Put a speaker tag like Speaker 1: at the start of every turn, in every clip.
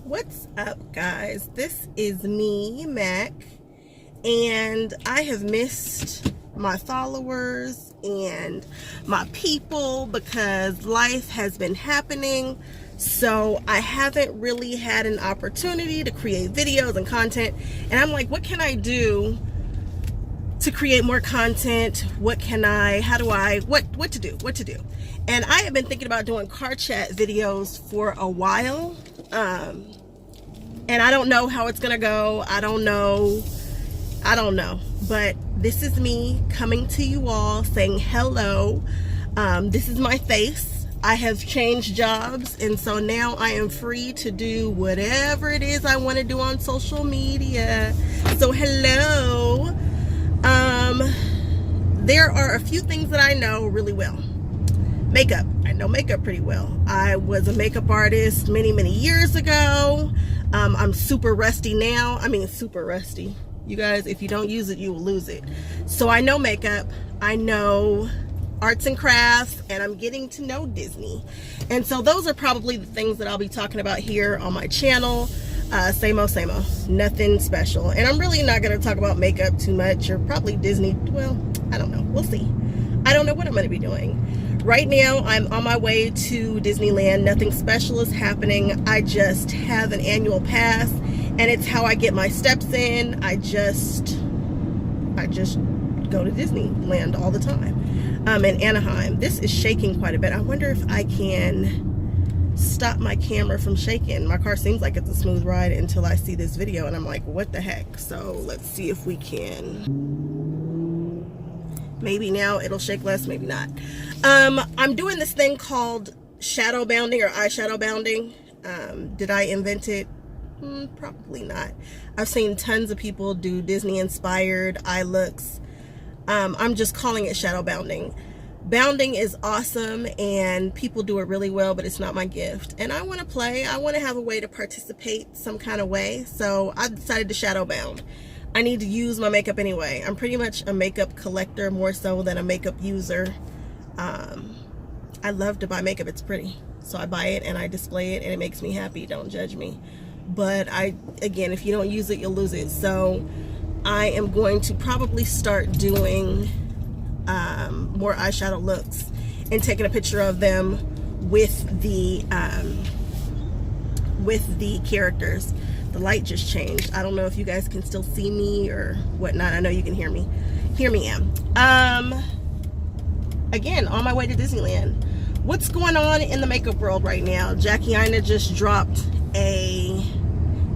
Speaker 1: What's up, guys? This is me, Mac, and I have missed my followers and my people because life has been happening. So I haven't really had an opportunity to create videos and content, and I'm like, what can I do to create more content? What to do? And I have been thinking about doing car chat videos for a while. And I don't know how it's gonna go. I don't know, but this is me coming to you all saying hello. This is my face. I have changed jobs, and so now I am free to do whatever it is I want to do on social media. So hello. There are a few things that I know really well. Makeup. I know makeup pretty well. I was a makeup artist many years ago. I'm super rusty now. I mean, super rusty. You guys, if you don't use it, you will lose it. So I know makeup. I know arts and crafts, and I'm getting to know Disney. And so those are probably the things that I'll be talking about here on my channel. Same old, nothing special. And I'm really not going to talk about makeup too much, or probably Disney. Well, I don't know. We'll see. I don't know what I'm going to be doing. Right now, I'm on my way to Disneyland. Nothing special is happening. I just have an annual pass, and it's how I get my steps in. I just go to Disneyland all the time. In Anaheim. This is shaking quite a bit. I wonder if I can stop my camera from shaking. My car seems like it's a smooth ride until I see this video, and I'm like, what the heck? So let's see if we can. Maybe now it'll shake less, maybe not. I'm doing this thing called shadow bounding or eyeshadow bounding. Did I invent it? Probably not. I've seen tons of people do Disney inspired eye looks. I'm just calling it shadow bounding. Bounding is awesome, and people do it really well, but it's not my gift. And I want to play. I want to have a way to participate some kind of way. So I decided to shadow bound. I need to use my makeup anyway. I'm pretty much a makeup collector more so than a makeup user. I love to buy makeup. It's pretty. So I buy it and I display it, and it makes me happy. Don't judge me. But again, if you don't use it, you'll lose it. So I am going to probably start doing more eyeshadow looks and taking a picture of them with the characters. The light just changed. I don't know if you guys can still see me or whatnot. I know you can hear me. Hear me, again, on my way to Disneyland. What's going on in the makeup world right now? Jackie Aina just dropped a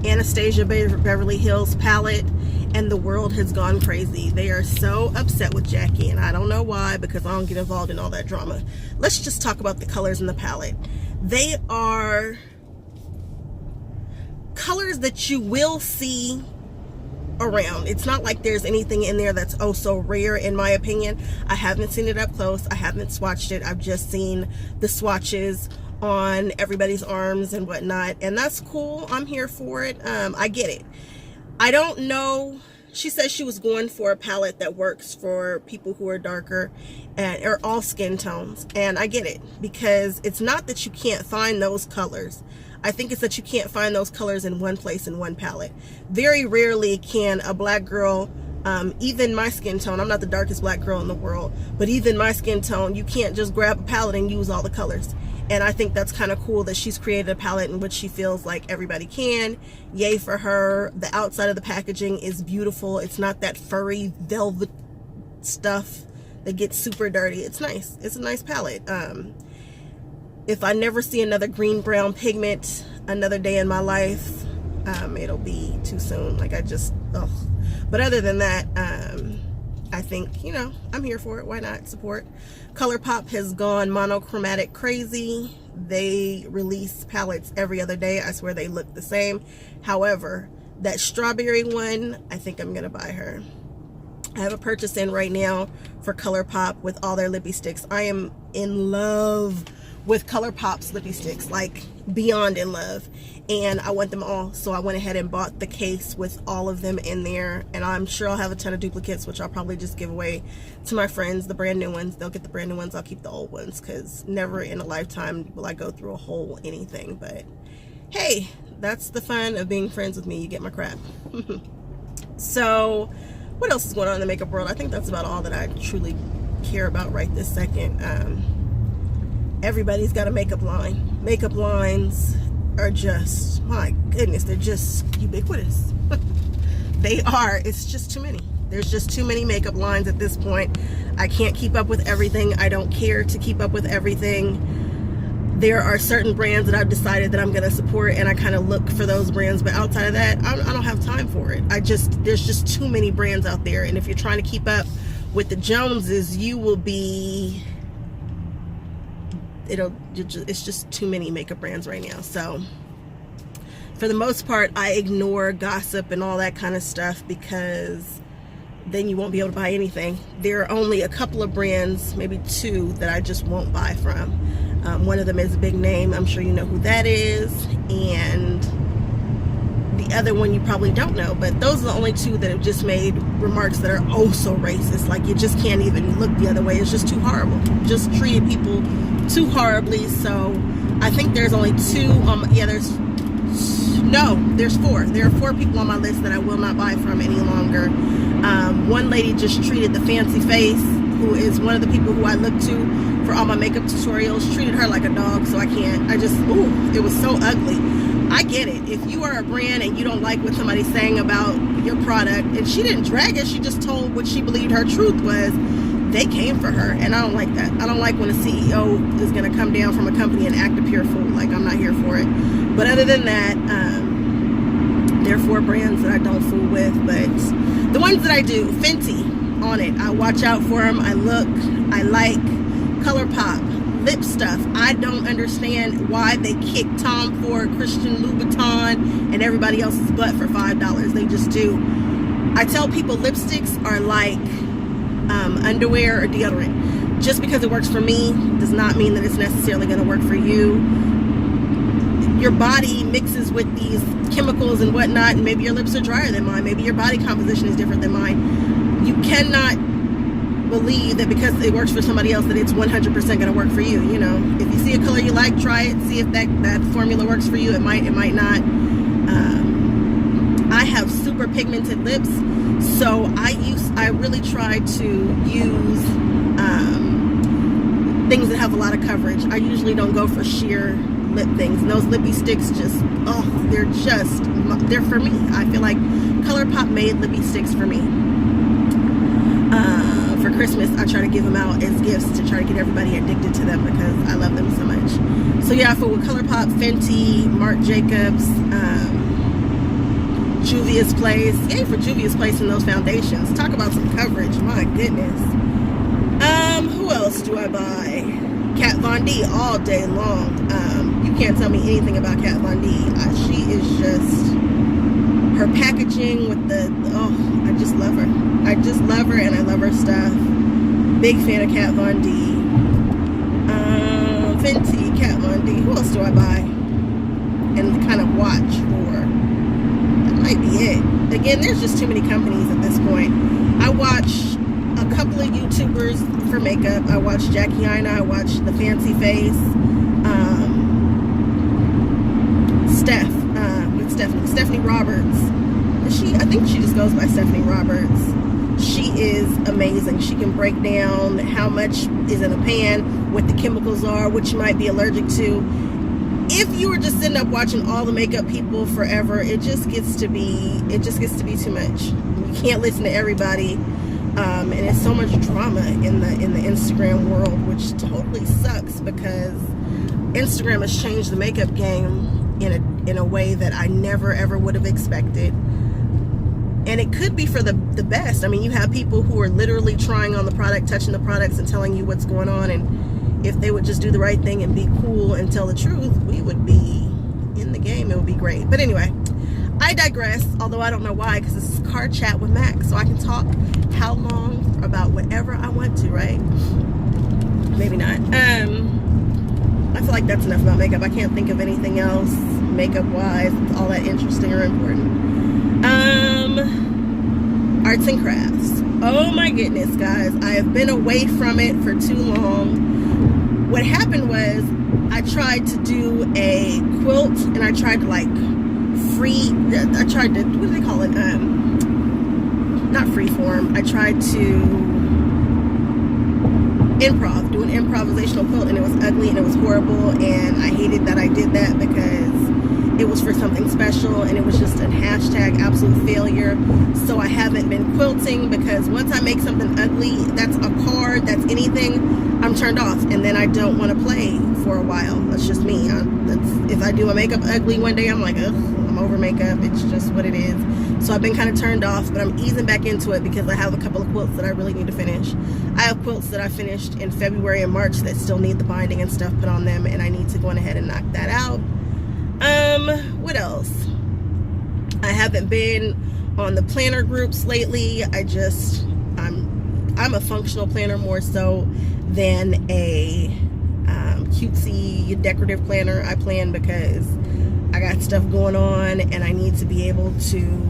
Speaker 1: Anastasia Beverly Hills palette, and the world has gone crazy. They are so upset with Jackie, and I don't know why, because I don't get involved in all that drama. Let's just talk about the colors in the palette. They are colors that you will see around. It's not like there's anything in there that's oh so rare, in my opinion. I haven't seen it up close. I haven't swatched it. I've just seen the swatches on everybody's arms and whatnot, and that's cool. I'm here for it. I get it. I don't know. She says she was going for a palette that works for people who are darker or all skin tones, and I get it, because it's not that you can't find those colors. I think it's that you can't find those colors in one place in one palette. Very rarely can a black girl, even my skin tone, I'm not the darkest black girl in the world, but even my skin tone, you can't just grab a palette and use all the colors. And I think that's kind of cool that she's created a palette in which she feels like everybody can. Yay for her. The outside of the packaging is beautiful. It's not that furry velvet stuff that gets super dirty. It's nice. It's a nice palette. If I never see another green brown pigment another day in my life, it'll be too soon. Like, ugh. But other than that, I think, you know, I'm here for it. Why not support? ColourPop has gone monochromatic crazy. They release palettes every other day. I swear they look the same. However, that strawberry one, I think I'm gonna buy her. I have a purchase in right now for ColourPop with all their lippy sticks. I am in love with ColourPop's lippy sticks, like beyond in love, and I want them all. So I went ahead and bought the case with all of them in there, and I'm sure I'll have a ton of duplicates, which I'll probably just give away to my friends, the brand new ones. They'll get the brand new ones. I'll keep the old ones, because never in a lifetime will I go through a whole anything. But hey, That's the fun of being friends with me. You get my crap. So what else is going on in the makeup world? I think that's about all that I truly care about right this second. Everybody's got a makeup line. Makeup lines are just, my goodness, they're just ubiquitous. They are. It's just too many. There's just too many makeup lines at this point. I can't keep up with everything. I don't care to keep up with everything. There are certain brands that I've decided that I'm going to support, and I kind of look for those brands, but outside of that, I don't have time for it. There's just too many brands out there, and if you're trying to keep up with the Joneses, you will be, it's just too many makeup brands right now. So for the most part, I ignore gossip and all that kind of stuff, because then you won't be able to buy anything. There are only a couple of brands, maybe two, that I just won't buy from. One of them is a big name. I'm sure you know who that is. And the other one you probably don't know. But those are the only two that have just made remarks that are oh so racist. Like, you just can't even look the other way. It's just too horrible. Just treated people too horribly. So I think there's only two. There's four. There are four people on my list that I will not buy from any longer. One lady just treated the Fancy Face, who is one of the people who I look to for all my makeup tutorials, treated her like a dog. So I can't. It was so ugly. I get it. If you are a brand and you don't like what somebody's saying about your product, and she didn't drag it, she just told what she believed her truth was, they came for her, and I don't like that. I don't like when a CEO is going to come down from a company and act a pure fool. Like, I'm not here for it. But other than that, there are four brands that I don't fool with. But the ones that I do, Fenty, on it. I watch out for them. I look. I like. ColourPop, lip stuff. I don't understand why they kick Tom Ford, Christian Louboutin, and everybody else's butt for $5. They just do. I tell people lipsticks are like underwear or deodorant. Just because it works for me does not mean that it's necessarily going to work for you. Your body mixes with these chemicals and whatnot, and maybe your lips are drier than mine. Maybe your body composition is different than mine. You cannot believe that because it works for somebody else that it's 100% going to work for you. You know, if you see a color you like, try it, see if that formula works for you. It might not. I have super pigmented lips, so I really try to use things that have a lot of coverage. I usually don't go for sheer lip things, and those lippy sticks just, they're for me. I feel like ColourPop made lippy sticks for me. For Christmas, I try to give them out as gifts to try to get everybody addicted to them because I love them so much. So yeah, for ColourPop, Fenty, Marc Jacobs, Juvia's Place. Yay for Juvia's Place and those foundations. Talk about some coverage, my goodness. Who else do I buy? Kat Von D all day long. You can't tell me anything about Kat Von D. She is just, her packaging with I just love her. I just love her, and I love her stuff. Big fan of Kat Von D. Fenty, Kat Von D. Who else do I buy and kind of watch for? That might be it. Again, there's just too many companies at this point. I watch a couple of YouTubers for makeup. I watch Jackie Aina. I watch the Fancy Face. Stephanie Roberts. I think she just goes by Stephanie Roberts. She is amazing. She can break down how much is in a pan, what the chemicals are, what you might be allergic to. If you were just sitting up watching all the makeup people forever, it just gets to be too much. You can't listen to everybody, and it's so much drama in the Instagram world, which totally sucks because Instagram has changed the makeup game in a way that I never ever would have expected. And it could be for the best. I mean, you have people who are literally trying on the product, touching the products, and telling you what's going on. And if they would just do the right thing and be cool and tell the truth, we would be in the game. It would be great. But anyway, I digress, although I don't know why, because this is Car Chat with Max. So I can talk how long about whatever I want to, right? Maybe not. I feel like that's enough about makeup. I can't think of anything else makeup-wise. It's all that interesting or important. Arts and crafts. Oh my goodness, guys. I have been away from it for too long. What happened was I tried to do a quilt, and I tried to like I tried to, what do they call it? Not freeform. I tried to do an improvisational quilt, and it was ugly and it was horrible, and I hated that I did that because it was for something special and it was just a hashtag absolute failure. So I haven't been quilting, because once I make something ugly, that's a card, that's anything, I'm turned off, and then I don't want to play for a while. That's just me. If I do a makeup ugly one day, I'm like, ugh, I'm over makeup. It's just what it is. So I've been kind of turned off, but I'm easing back into it because I have a couple of quilts that I really need to finish. I have quilts that I finished in February and March that still need the binding and stuff put on them, and I need to go ahead and knock that out. What else? I haven't been on the planner groups lately. I'm a functional planner more so than a cutesy decorative planner. I plan because I got stuff going on and I need to be able to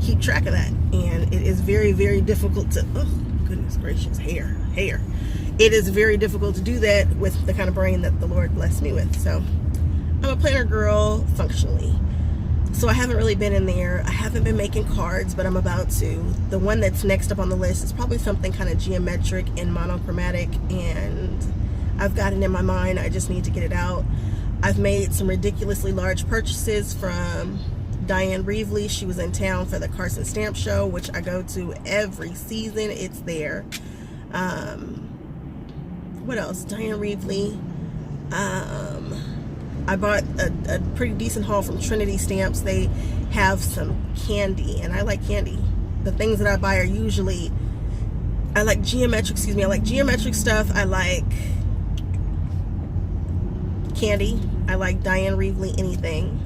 Speaker 1: keep track of that, and it is very, very difficult to, oh goodness gracious, hair. It is very difficult to do that with the kind of brain that the Lord blessed me with. So I'm a planner girl functionally. So I haven't really been in there. I haven't been making cards, but I'm about to. The one that's next up on the list is probably something kind of geometric and monochromatic, and I've got it in my mind. I just need to get it out. I've made some ridiculously large purchases from Diane Reevely. She was in town for the Carson Stamp Show, which I go to every season. It's there. What else? Diane Reevely. I bought a pretty decent haul from Trinity Stamps. They have some candy, and I like candy. The things that I buy are usually, I like geometric stuff. I like candy. I like Diane Reevely anything.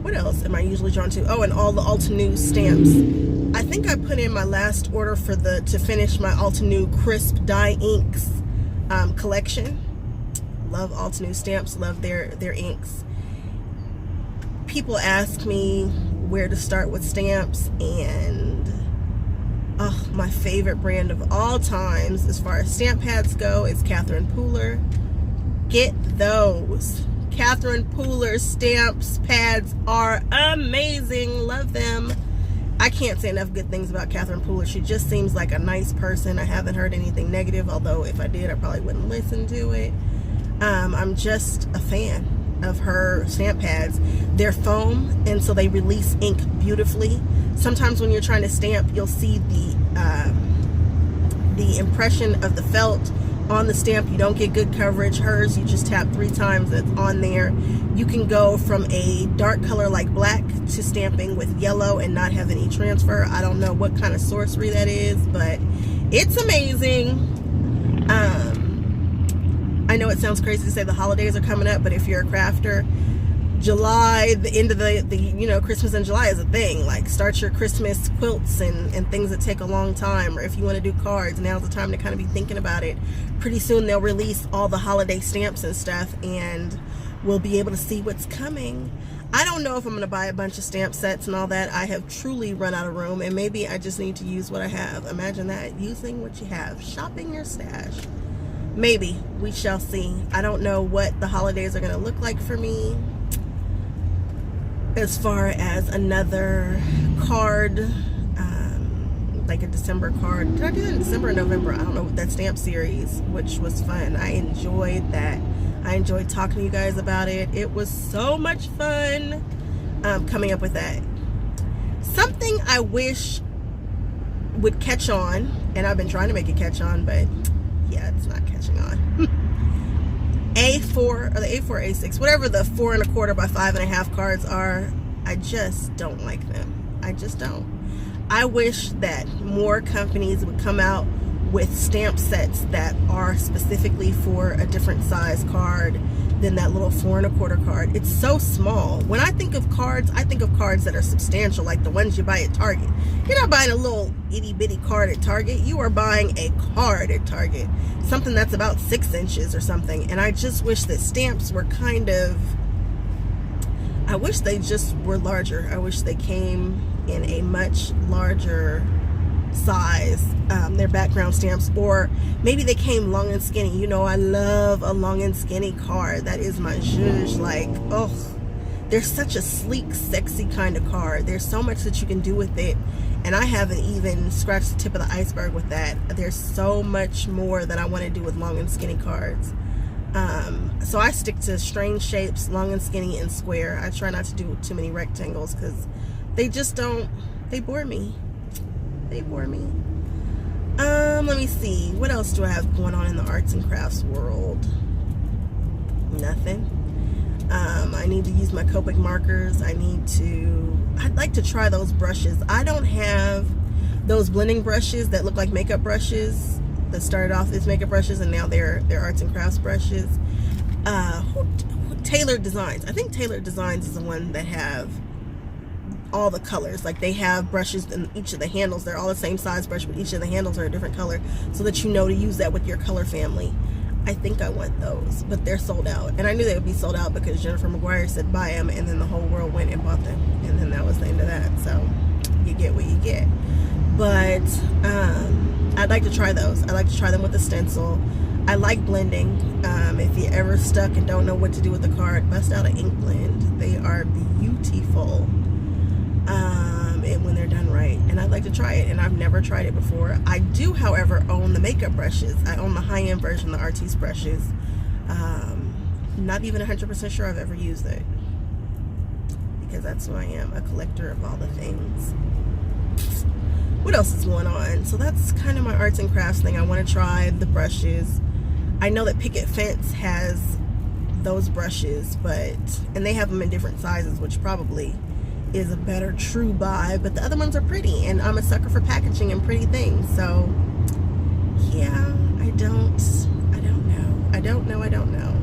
Speaker 1: What else am I usually drawn to? Oh, and all the Altenew stamps. I think I put in my last order for to finish my Altenew crisp dye inks collection. Love Altenew stamps, love their inks. People ask me where to start with stamps, and my favorite brand of all times as far as stamp pads go is Catherine Pooler. Get those. Catherine Pooler stamps pads are amazing. Love them. I can't say enough good things about Catherine Pooler. She just seems like a nice person. I haven't heard anything negative, although if I did, I probably wouldn't listen to it. I'm just a fan of her stamp pads. They're foam, and so they release ink beautifully. Sometimes when you're trying to stamp, you'll see the impression of the felt on the stamp. You don't get good coverage. Hers, you just tap 3 times, it's on there. You can go from a dark color like black to stamping with yellow and not have any transfer. I don't know what kind of sorcery that is, but it's amazing. I know it sounds crazy to say the holidays are coming up, but if you're a crafter, July, the end of the Christmas in July is a thing. Like, start your Christmas quilts and things that take a long time, or if you want to do cards, now's the time to kind of be thinking about it. Pretty soon they'll release all the holiday stamps and stuff, and we'll be able to see what's coming. I don't know if I'm going to buy a bunch of stamp sets and all that. I have truly run out of room, and maybe I just need to use what I have. Imagine that, using what you have, shopping your stash. Maybe, we shall see. I don't know what the holidays are going to look like for me as far as another card, like a December card. Did I do that in December or November? I don't know, that stamp series, which was fun. I enjoyed that. I enjoyed talking to you guys about it. It was so much fun coming up with that. Something I wish would catch on, and I've been trying to make it catch on, but yeah, it's not catching on. A4 or the A4, A6, whatever the 4 1/4 by 5 1/2 cards are, I just don't like them. I just don't. I wish that more companies would come out with stamp sets that are specifically for a different size card than that little 4 1/4 card. It's so small. When I think of cards, I think of cards that are substantial, like the ones you buy at Target. You're not buying a little itty bitty card at Target. You are buying a card at Target. Something that's about 6 inches or something. And I just wish that stamps were I wish they just were larger. I wish they came in a much larger size, their background stamps, or maybe they came long and skinny. You know, I love a long and skinny card. That is my zhuzh. Like, oh, they're such a sleek, sexy kind of card. There's so much that you can do with it, and I haven't even scratched the tip of the iceberg with that. There's so much more that I want to do with long and skinny cards. So I stick to strange shapes, long and skinny, and square. I try not to do too many rectangles because they just don't, they bore me. They bore me. Let me see. What else do I have going on in the arts and crafts world? Nothing. I need to use my Copic markers. I'd like to try those brushes. I don't have those blending brushes that look like makeup brushes that started off as makeup brushes and now they're arts and crafts brushes. Tailored Designs. I think Tailored Designs is the one that have all the colors. Like, they have brushes in each of the handles. They're all the same size brush, but each of the handles are a different color so that you know to use that with your color family. I think I want those, but they're sold out. And I knew they would be sold out because Jennifer McGuire said buy them, and then the whole world went and bought them. And then that was the end of that. So you get what you get. But I'd like to try those. I'd like to try them with a stencil. I like blending. If you're ever stuck and don't know what to do with the card, bust out an ink blend. They are beautiful and when they're done right. And I'd like to try it, and I've never tried it before. I do, however, own the makeup brushes. I own the high-end version, the Artiste brushes. Not even 100% sure I've ever used it, because that's who I am, a collector of all the things. What else is going on? So that's kind of my arts and crafts thing. I want to try the brushes. I know that Picket Fence has those brushes, and they have them in different sizes, which probably is a better true buy, but the other ones are pretty, and I'm a sucker for packaging and pretty things. So yeah, I don't know.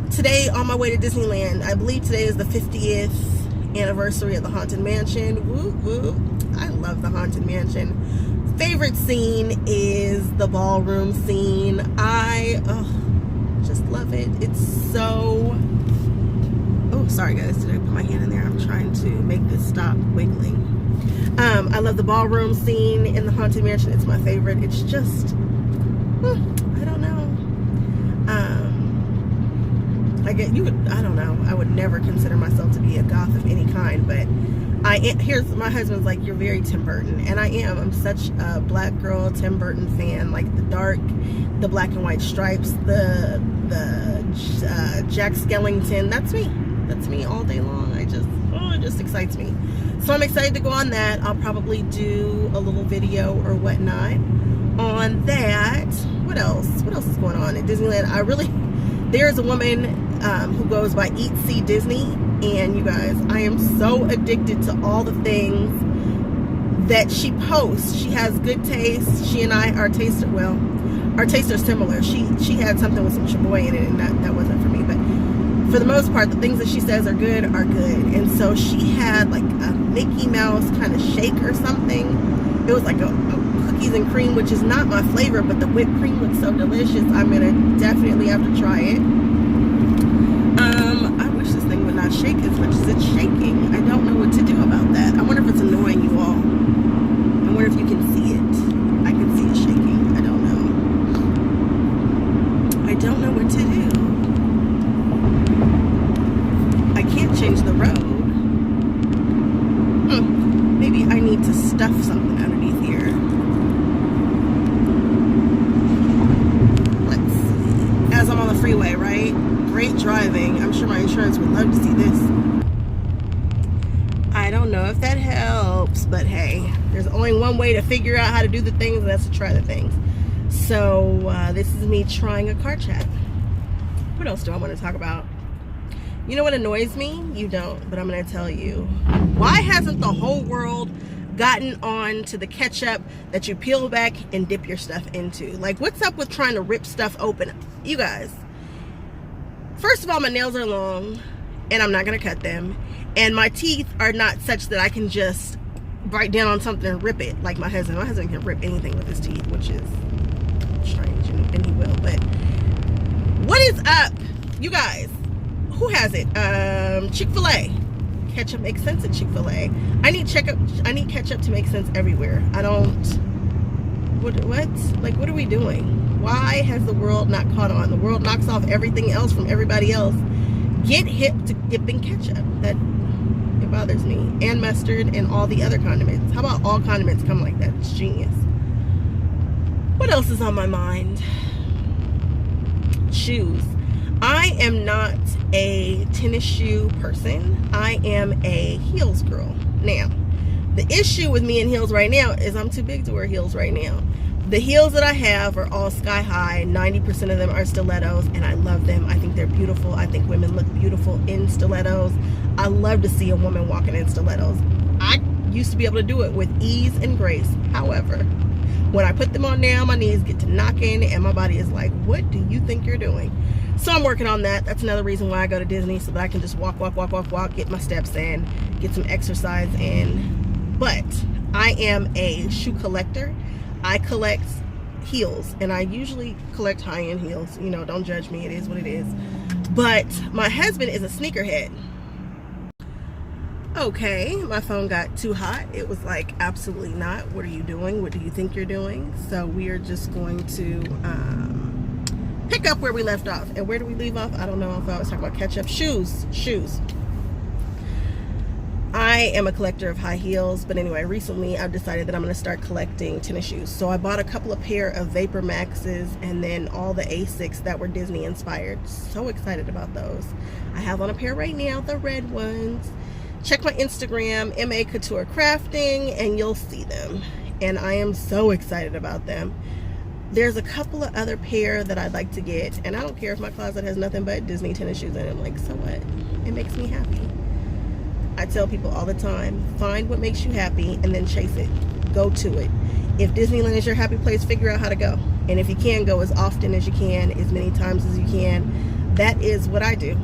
Speaker 1: Today, on my way to Disneyland, I believe today is the 50th anniversary of the Haunted Mansion. Woo woo. I love the Haunted Mansion. Favorite scene is the ballroom scene. I just love it. It's so, oh, sorry guys, did I put my hand in there? I'm trying to make this stop wiggling. I love the ballroom scene in the Haunted Mansion. It's my favorite. It's just, I don't know. I don't know. I would never consider myself to be a goth of any kind, but here's my husband's like, you're very Tim Burton, and I am. I'm such a black girl Tim Burton fan. Like the black and white stripes, the Jack Skellington. That's me all day long. It just excites me. So I'm excited to go on that. I'll probably do a little video or whatnot on that. What else is going on at Disneyland? There's a woman who goes by Eat See Disney, and you guys, I am so addicted to all the things that she posts. She has good taste. She and I, our tastes are similar. She had something with some chamoy in it, and that wasn't for me, but for the most part, the things that she says are good. And so she had like a Mickey Mouse kind of shake or something. It was like a cookies and cream, which is not my flavor, but the whipped cream looks so delicious. I'm gonna definitely have to try it. I wish this thing would not shake as much as it's shaking. I don't know what to do about that. I wonder if it's annoying you all. I wonder if you can see it. I can see it shaking. I don't know. I don't know what to do. I can't change the road. Maybe I need to stuff something underneath here. Let's see. As I'm on the freeway, right? Great driving. I'm sure my insurance would love to see this. I don't know if that helps, but hey, there's only one way to figure out how to do the things, and that's to try the things. So this is me trying a car chat. What else do I want to talk about? You know what annoys me? You don't, but I'm going to tell you. Why hasn't the whole world gotten on to the ketchup that you peel back and dip your stuff into? Like, what's up with trying to rip stuff open? You guys, first of all, my nails are long, and I'm not going to cut them. And my teeth are not such that I can just bite down on something and rip it like my husband. My husband can rip anything with his teeth, which is strange, and he will. But what is up, you guys? Who has it? Chick-fil-A. Ketchup makes sense at Chick-fil-A. I need ketchup to make sense everywhere. I don't Like, what are we doing? Why has the world not caught on? The world knocks off everything else from everybody else. Get hip to dipping ketchup. That, it bothers me. And mustard and all the other condiments. How about all condiments come like that? It's genius. What else is on my mind? Shoes. I am not a tennis shoe person. I am a heels girl. Now, the issue with me in heels right now is I'm too big to wear heels right now. The heels that I have are all sky high. 90% of them are stilettos, and I love them. I think they're beautiful. I think women look beautiful in stilettos. I love to see a woman walking in stilettos. I used to be able to do it with ease and grace. However, when I put them on now, my knees get to knocking, and my body is like, what do you think you're doing? So I'm working on that. That's another reason why I go to Disney, so that I can just walk, get my steps in, get some exercise in. But I am a shoe collector. I collect heels, and I usually collect high-end heels. You know, don't judge me. It is what it is. But my husband is a sneakerhead. Okay, my phone got too hot. It was like, absolutely not. What are you doing? What do you think you're doing? So we are just going to pick up where we left off. And where do we leave off? I don't know if I was talking about ketchup. Shoes. I am a collector of high heels, but anyway, recently I've decided that I'm going to start collecting tennis shoes. So I bought a couple of pair of Vapor Maxes and then all the Asics that were Disney inspired. So excited about those. I have on a pair right now, the red ones. Check my Instagram, MA Couture Crafting, and you'll see them. And I am so excited about them. There's a couple of other pair that I'd like to get, and I don't care if my closet has nothing but Disney tennis shoes in it. I'm like, so what? It makes me happy. I tell people all the time, find what makes you happy and then chase it. Go to it. If Disneyland is your happy place, figure out how to go. And if you can, go as often as you can, as many times as you can. That is what I do.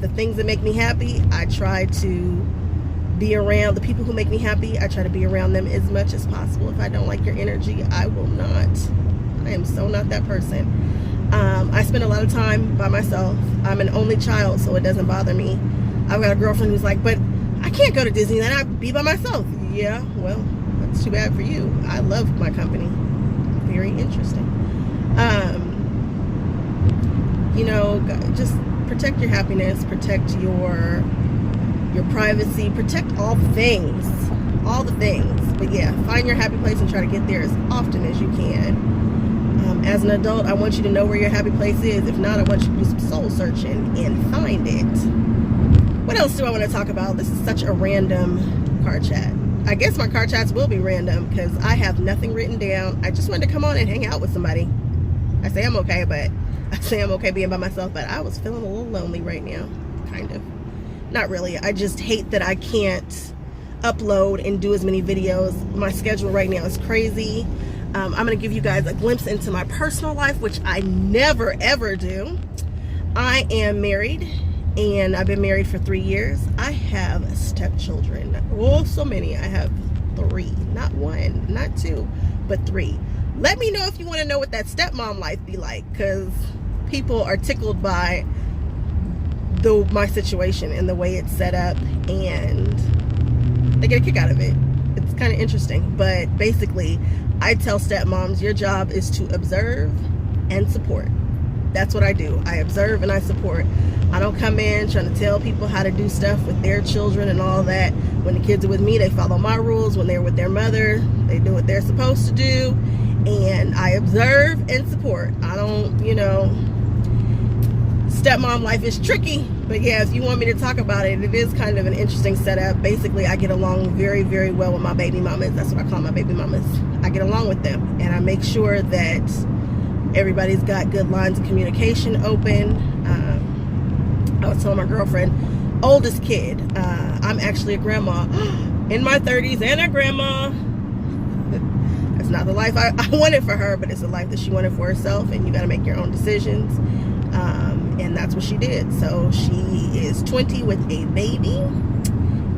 Speaker 1: The things that make me happy, I try to be around. The people who make me happy, I try to be around them as much as possible. If I don't like your energy, I will not. I am so not that person. I spend a lot of time by myself. I'm an only child, so it doesn't bother me. I've got a girlfriend who's like, but I can't go to Disneyland. I'd be by myself. Yeah, well, that's too bad for you. I love my company. Very interesting. You know, just protect your happiness, protect your privacy, protect all the things. But yeah, find your happy place and try to get there as often as you can. As an adult, I want you to know where your happy place is. If not, I want you to do some soul searching and find it. What else do I want to talk about? This is such a random car chat. I guess my car chats will be random because I have nothing written down. I just wanted to come on and hang out with somebody. I say I'm okay being by myself, but I was feeling a little lonely right now. Kind of. Not really. I just hate that I can't upload and do as many videos. My schedule right now is crazy. I'm going to give you guys a glimpse into my personal life, which I never ever do. I am married, and I've been married for 3 years. I have stepchildren. Oh, so many. I have 3. Not 1, not 2, but 3. Let me know if you want to know what that stepmom life be like, because people are tickled by my situation and the way it's set up, and they get a kick out of it. It's kind of interesting, but basically I tell stepmoms, your job is to observe and support. That's what I do. I observe and I support. I don't come in trying to tell people how to do stuff with their children and all that. When the kids are with me, they follow my rules. When they're with their mother, they do what they're supposed to do. And I observe and support. I don't, you know, stepmom life is tricky. But yeah, if you want me to talk about it, it is kind of an interesting setup. Basically, I get along very, very well with my baby mamas. That's what I call my baby mamas. I get along with them. And I make sure that everybody's got good lines of communication open. I was telling my girlfriend, oldest kid, I'm actually a grandma in my 30s and a grandma. That's not the life I wanted for her, but it's the life that she wanted for herself, and you got to make your own decisions. And that's what she did. So she is 20 with a baby,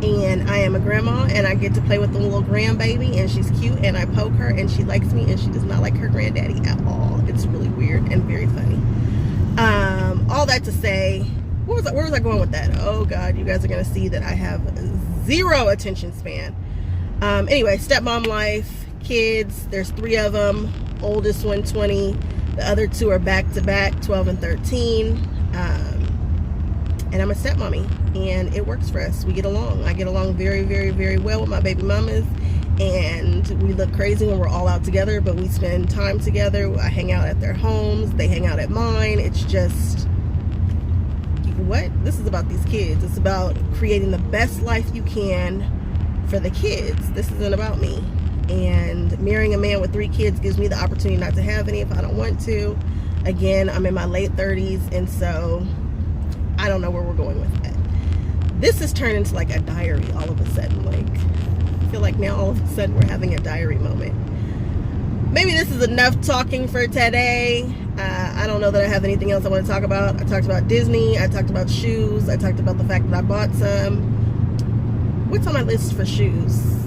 Speaker 1: and I am a grandma, and I get to play with the little grandbaby, and she's cute, and I poke her, and she likes me, and she does not like her granddaddy at all. It's really weird and very funny. All that to say, where was I going with that? Oh God, you guys are gonna see that I have 0 attention span. Anyway, stepmom life, kids. There's 3 of them. Oldest one 20. The other 2 are back to back, 12 and 13. And I'm a stepmommy, and it works for us. We get along. I get along very, very, very well with my baby mamas, and we look crazy when we're all out together, but we spend time together. I hang out at their homes. They hang out at mine. It's just, what? This is about these kids. It's about creating the best life you can for the kids. This isn't about me. And marrying a man with 3 kids gives me the opportunity not to have any if I don't want to. Again, I'm in my late 30s, and so I don't know where we're going with that. This has turned into like a diary all of a sudden. Like, I feel like now all of a sudden we're having a diary moment. Maybe this is enough talking for today. I don't know that I have anything else I want to talk about. I talked about Disney. I talked about shoes. I talked about the fact that I bought some. What's on my list for shoes?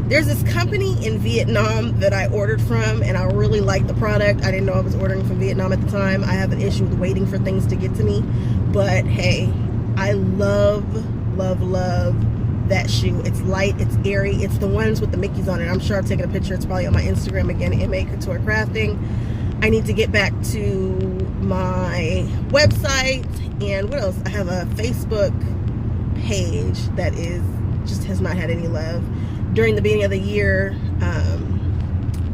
Speaker 1: There's this company in Vietnam that I ordered from, and I really like the product. I didn't know I was ordering from Vietnam at the time. I have an issue with waiting for things to get to me. But hey, I love, love, love that shoe. It's light, it's airy. It's the ones with the Mickeys on it. I'm sure I've taken a picture. It's probably on my Instagram again, MA Couture Crafting. I need to get back to my website. And what else? I have a Facebook page that just has not had any love. During the beginning of the year,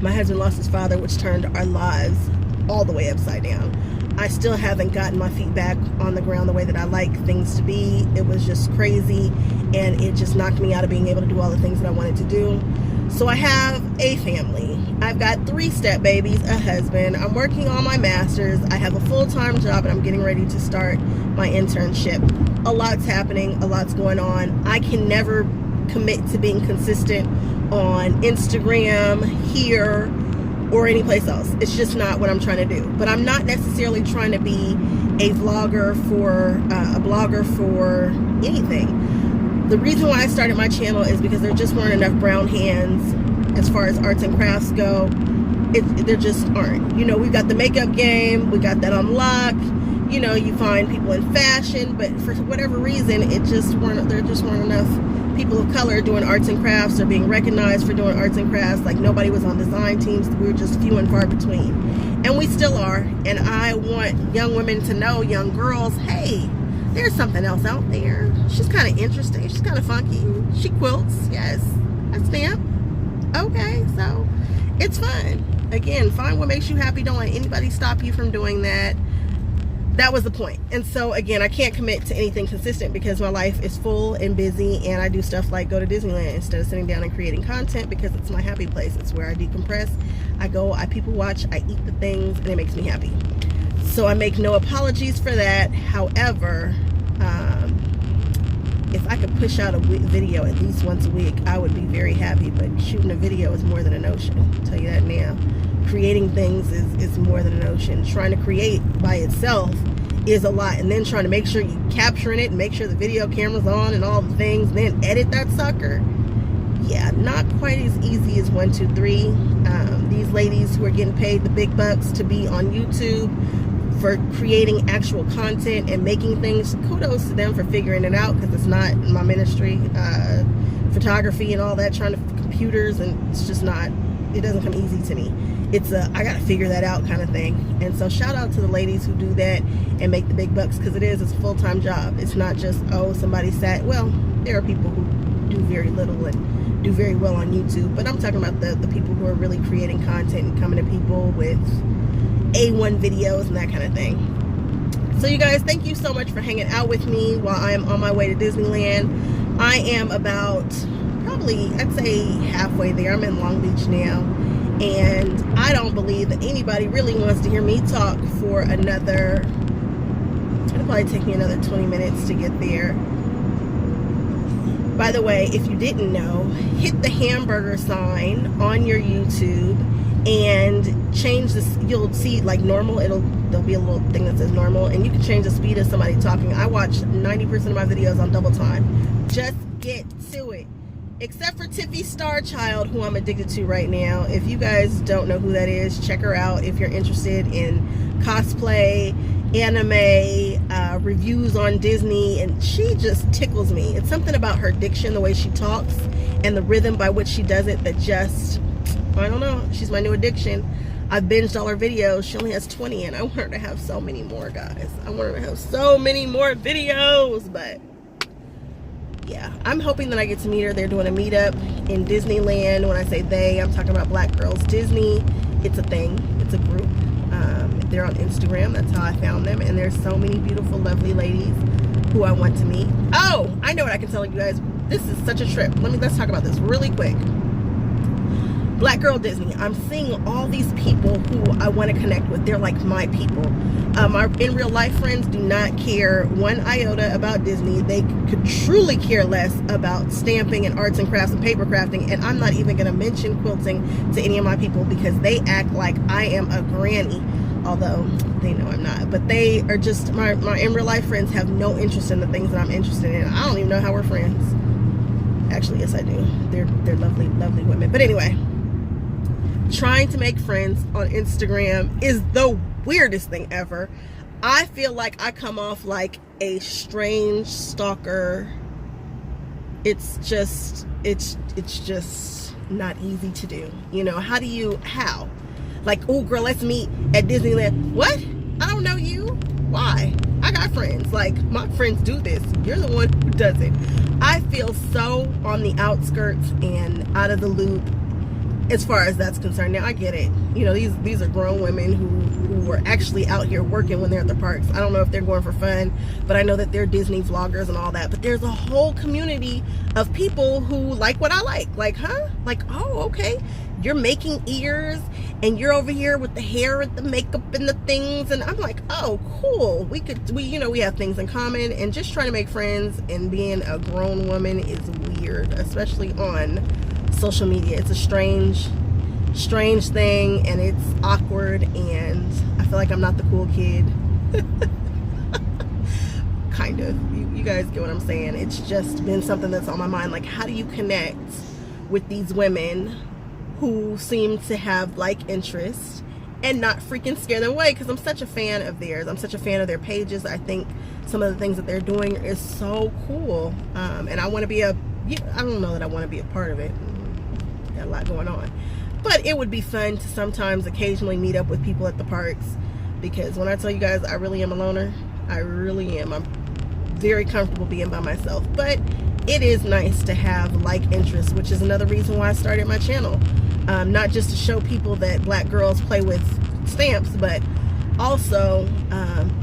Speaker 1: my husband lost his father, which turned our lives all the way upside down. I still haven't gotten my feet back on the ground the way that I like things to be. It was just crazy, and it just knocked me out of being able to do all the things that I wanted to do. So I have a family. I've got 3 step babies, a husband. I'm working on my master's. I have a full-time job, and I'm getting ready to start my internship. A lot's happening. A lot's going on. I can never commit to being consistent on Instagram, here, or any place else. It's just not what I'm trying to do. But I'm not necessarily trying to be a blogger for a blogger for anything. The reason why I started my channel is because there just weren't enough brown hands as far as arts and crafts go. There just aren't. You know, we've got the makeup game, we got that on lock. You know, you find people in fashion, but for whatever reason, there just weren't enough people of color doing arts and crafts or being recognized for doing arts and crafts. Like, nobody was on design teams. We were just few and far between, and we still are. And I want young women to know, young girls, hey, there's something else out there. She's kind of interesting. She's kind of funky. She quilts. Yes, a stamp. Okay, so it's fun. Again, find what makes you happy. Don't let anybody stop you from doing that. That was the point. And so again, I can't commit to anything consistent because my life is full and busy, and I do stuff like go to Disneyland instead of sitting down and creating content, because it's my happy place. It's where I decompress. I go, I people watch, I eat the things, and it makes me happy. So I make no apologies for that. However, if I could push out a video at least once a week, I would be very happy. But shooting a video is more than an ocean. I'll tell you that now. Creating things is more than an ocean. Trying to create by itself is a lot, and then trying to make sure you're capturing it and make sure the video camera's on and all the things, and then edit that sucker. Yeah, not quite as easy as 1, 2, 3. These ladies who are getting paid the big bucks to be on YouTube for creating actual content and making things, kudos to them for figuring it out, because it's not my ministry. Photography and all that, trying to computers, and it's just not, it doesn't come easy to me. It's a I gotta figure that out kind of thing. And so shout out to the ladies who do that and make the big bucks, because it's a full-time job. It's not just, oh, somebody sat. Well, there are people who do very little and do very well on YouTube, but I'm talking about the people who are really creating content and coming to people with A1 videos and that kind of thing. So you guys, thank you so much for hanging out with me while I am on my way to Disneyland. I am about probably, I'd say, halfway there. I'm in Long Beach now. And I don't believe that anybody really wants to hear me talk for another, it'll probably take me another 20 minutes to get there. By the way, if you didn't know, hit the hamburger sign on your YouTube and change this. You'll see like normal, there'll be a little thing that says normal, and you can change the speed of somebody talking. I watch 90% of my videos on double time. Just get to it. Except for Tiffy Starchild, who I'm addicted to right now. If you guys don't know who that is, check her out if you're interested in cosplay, anime, reviews on Disney, and she just tickles me. It's something about her diction, the way she talks, and the rhythm by which she does it that just, I don't know. She's my new addiction. I've binged all her videos. She only has 20, and I want her to have so many more, guys. I want her to have so many more videos, but yeah, I'm hoping that I get to meet her. They're doing a meetup in Disneyland. When I say they, I'm talking about Black Girls Disney. It's a thing. It's a group. They're on Instagram. That's how I found them. And there's so many beautiful, lovely ladies who I want to meet. Oh, I know what I can tell you guys. This is such a trip. Let's talk about this really quick. Black Girl Disney. I'm seeing all these people who I want to connect with. They're like my people. My in real life friends do not care one iota about Disney. They could truly care less about stamping and arts and crafts and paper crafting. And I'm not even going to mention quilting to any of my people because they act like I am a granny. Although they know I'm not. But they are just, my in real life friends have no interest in the things that I'm interested in. I don't even know how we're friends. Actually, yes I do. They're lovely, lovely women. But anyway, trying to make friends on Instagram is the weirdest thing ever. I feel like I come off like a strange stalker. It's just not easy to do. You know, how? Like, oh girl, let's meet at Disneyland. What? I don't know you. Why? I got friends. Like, my friends do this. You're the one who doesn't. I feel so on the outskirts and out of the loop as far as that's concerned. Now I get it. You know, these are grown women who are actually out here working when they're at the parks. I don't know if they're going for fun, but I know that they're Disney vloggers and all that. But there's a whole community of people who like what I like. Like, huh? Like, oh, okay. You're making ears and you're over here with the hair and the makeup and the things, and I'm like, oh, cool. We have things in common. And just trying to make friends and being a grown woman is weird, especially on social media. It's a strange thing, and it's awkward, and I feel like I'm not the cool kid. Kind of. You guys get what I'm saying. It's just been something that's on my mind. Like, how do you connect with these women who seem to have like interest and not freaking scare them away? Because I'm such a fan of theirs. I'm such a fan of their pages. I think some of the things that they're doing is so cool, and I want to be I don't know that I want to be a part of it. Got a lot going on, but it would be fun to sometimes occasionally meet up with people at the parks, because when I tell you guys I really am a loner, I really am. I'm very comfortable being by myself, but it is nice to have like interests, which is another reason why I started my channel. Not just to show people that black girls play with stamps, but also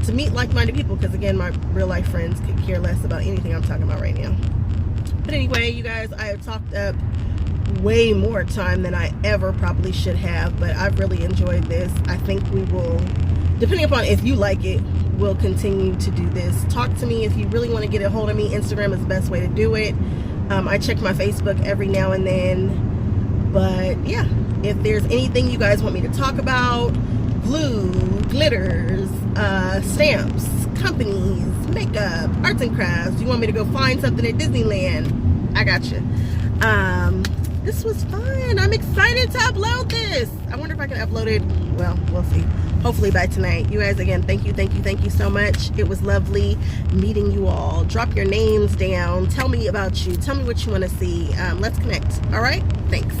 Speaker 1: to meet like-minded people, because again, my real life friends could care less about anything I'm talking about right now. But anyway, you guys, I have talked up way more time than I ever probably should have, but I've really enjoyed this. I think we will, depending upon if you like it, we'll continue to do this. Talk to me if you really want to get a hold of me. Instagram is the best way to do it. I check my Facebook every now and then, but yeah, if there's anything you guys want me to talk about, glue, glitters, stamps, companies, makeup, arts and crafts, you want me to go find something at Disneyland, I got you. This was fun. I'm excited to upload this. I wonder if I can upload it. Well, we'll see. Hopefully by tonight. You guys, again, thank you so much. It was lovely meeting you all. Drop your names down. Tell me about you. Tell me what you want to see. Let's connect. All right? Thanks.